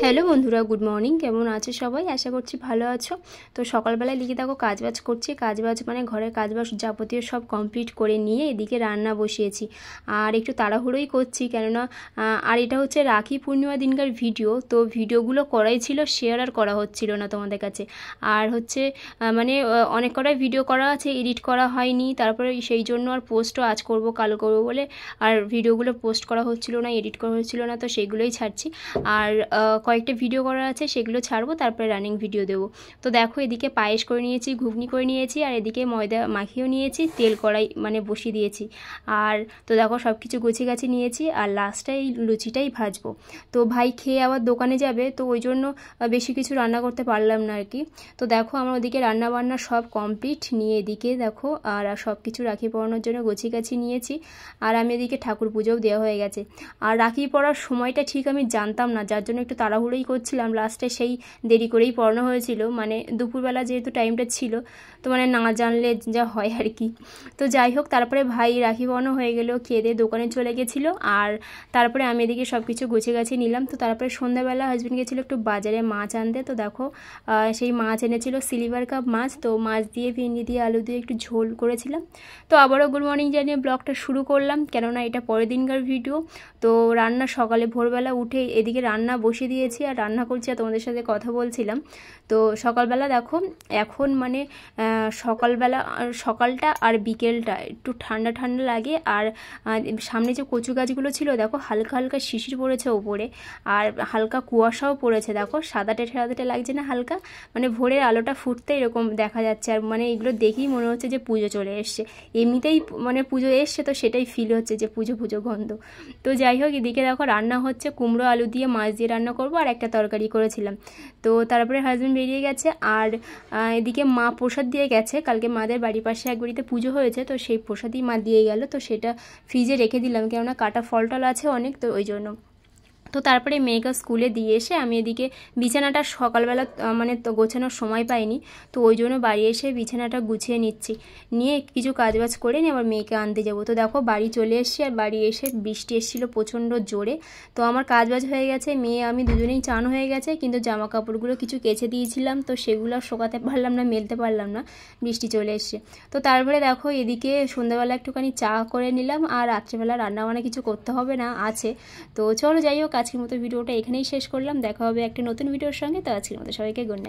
Hello বন্ধুরা, good morning. কেমন আছো সবাই? আশা করছি ভালো আছো। তো সকালবেলায় লিখে দেখো কাজবাজ করছি। কাজবাজ মানে ঘরের কাজবাজ যাবতীয় সব কমপ্লিট করে নিয়ে এদিকে রান্না বসিয়েছি। আর একটু তাড়াহুড়োই করছি, কেননা আর এটা হচ্ছে রাখি পূর্ণিমা দিনকার ভিডিও। তো ভিডিওগুলো করাই ছিল, শেয়ার আর করা হচ্ছিল না তোমাদের কাছে। আর হচ্ছে অনেক কটাই ভিডিও করা আছে, এডিট করা হয়নি। তারপরে সেই জন্য আর পোস্টও আজ করব কাল করব বলে আর ভিডিওগুলো পোস্ট করা হচ্ছিল না, এডিট করা হচ্ছিল না। তো সেইগুলোই ছাড়ছি। আর কয়েকটা ভিডিও করা আছে, সেগুলো ছাড়বো, তারপরে রানিং ভিডিও দেবো। তো দেখো এদিকে পায়েস করে নিয়েছি, ঘুগনি করে নিয়েছি, আর এদিকে ময়দা মাখিয়েও নিয়েছি, তেল কড়াই মানে বসিয়ে দিয়েছি। আর তো দেখো সব কিছু গুছিয়ে গাছি নিয়েছি, আর লাস্টে এই লুচিটাই ভাজবো। তো ভাই খেয়ে আবার দোকানে যাবে, তো ওই জন্য বেশি কিছু রান্না করতে পারলাম না আর কি। তো দেখো আমার ওদিকে রান্না বান্না সব কমপ্লিট নিয়ে এদিকে দেখো আর সব কিছু রাখি পরানোর জন্য গুছিয়ে গাছি নিয়েছি। আর আমি এদিকে ঠাকুর পুজোও দেওয়া হয়ে গেছে। আর রাখি পরার সময়টা ঠিক আমি জানতাম না, যার জন্য একটু তাড়াহুড়োই করছিলাম। লাস্টে সেই দেরি করেই পড়ানো হয়েছিল, মানে দুপুরবেলা যেহেতু টাইমটা ছিল, তো মানে না জানলে যা হয় আর কি। তো যাই হোক, তারপরে ভাই রাখি পরানো হয়ে গেল, খেয়ে দিয়ে দোকানে চলে গেছিলো। আর তারপরে আমি এদিকে সব কিছু গুছিয়ে গাছিয়ে নিলাম। তো তারপরে সন্ধ্যাবেলা হাজব্যান্ড গেছিলো একটু বাজারে মাছ আনতে। তো দেখো সেই মাছ এনেছিল সিলভার কাপ মাছ। তো মাছ দিয়ে ভেন্ডি দিয়ে আলু দিয়ে একটু ঝোল করেছিলাম। তো আবারও গুড মর্নিং জানিয়ে ব্লগটা শুরু করলাম, কেননা এটা পরের দিনকার ভিডিও। তো রান্না সকালে ভোরবেলা উঠে এদিকে রান্না বসিয়ে দিয়েছি, আর রান্না করছি আর তোমাদের সাথে কথা বলছিলাম। তো সকালবেলা দেখো এখন মানে সকালটা আর বিকেলটা একটু ঠান্ডা ঠান্ডা লাগে। আর সামনে যে কচু গাছগুলো ছিল দেখো হালকা হালকা শিশির পড়েছে ওপরে, আর হালকা কুয়াশাও পড়েছে। দেখো সাদাটে সাদাটে লাগছে না হালকা, মানে ভোরের আলোটা ফুটতে এরকম দেখা যাচ্ছে। আর মানে এগুলো দেখেই মনে হচ্ছে যে পুজো চলে এসছে। এমনিতেই মানে পুজো এসছে, তো সেটাই ফিল হচ্ছে যে পুজো পুজো গন্ধ। তো যাই হোক, এদিকে দেখো রান্না হচ্ছে, কুমড়ো আলু দিয়ে মাছ দিয়ে রান্না করব, আর একটা তরকারি করেছিলাম। তো তারপরে হাজব্যান্ড বেরিয়ে গেছে। আর এদিকে মা প্রসাদ দিয়ে গেছে, কালকে মাদের বাড়ির পাশে এক বাড়িতে পুজো হয়েছে, তো সেই প্রসাদই মা দিয়ে গেল। তো সেটা ফ্রিজে রেখে দিলাম, কেননা কাটা ফল টল আছে অনেক, তো ওই জন্য। তো তারপরে মেয়েকে স্কুলে দিয়ে এসে আমি এদিকে বিছানাটা সকালবেলা মানে তো গোছানোর সময় পাইনি, তো ওই জন্য বাড়ি এসে বিছানাটা গুছিয়ে নিচ্ছি, নিয়ে কিছু কাজবাজ করে নিয়ে আবার মেয়েকে আনতে যাবো। তো দেখো বাড়ি চলে এসেছি, আর বাড়ি এসে বৃষ্টি এসেছিলো প্রচণ্ড জোরে। তো আমার কাজবাজ হয়ে গেছে, মেয়ে আমি দুজনেই চান হয়ে গেছে, কিন্তু জামা কাপড়গুলো কিছু কেচে দিয়েছিলাম, তো সেগুলো শোকাতে পারলাম না, মেলতে পারলাম না, বৃষ্টি চলে এসছে। তো তারপরে দেখো এদিকে সন্ধ্যাবেলা একটুখানি চা করে নিলাম, আর রাত্রেবেলা রান্নাবান্না কিছু করতে হবে না, আছে। তো চলো যাই হোক, আজকের মতো ভিডিওটা এখানেই শেষ করলাম। দেখা হবে একটা নতুন ভিডিওর সঙ্গে। তো আজকের মতো সবাইকে গুড নাইট।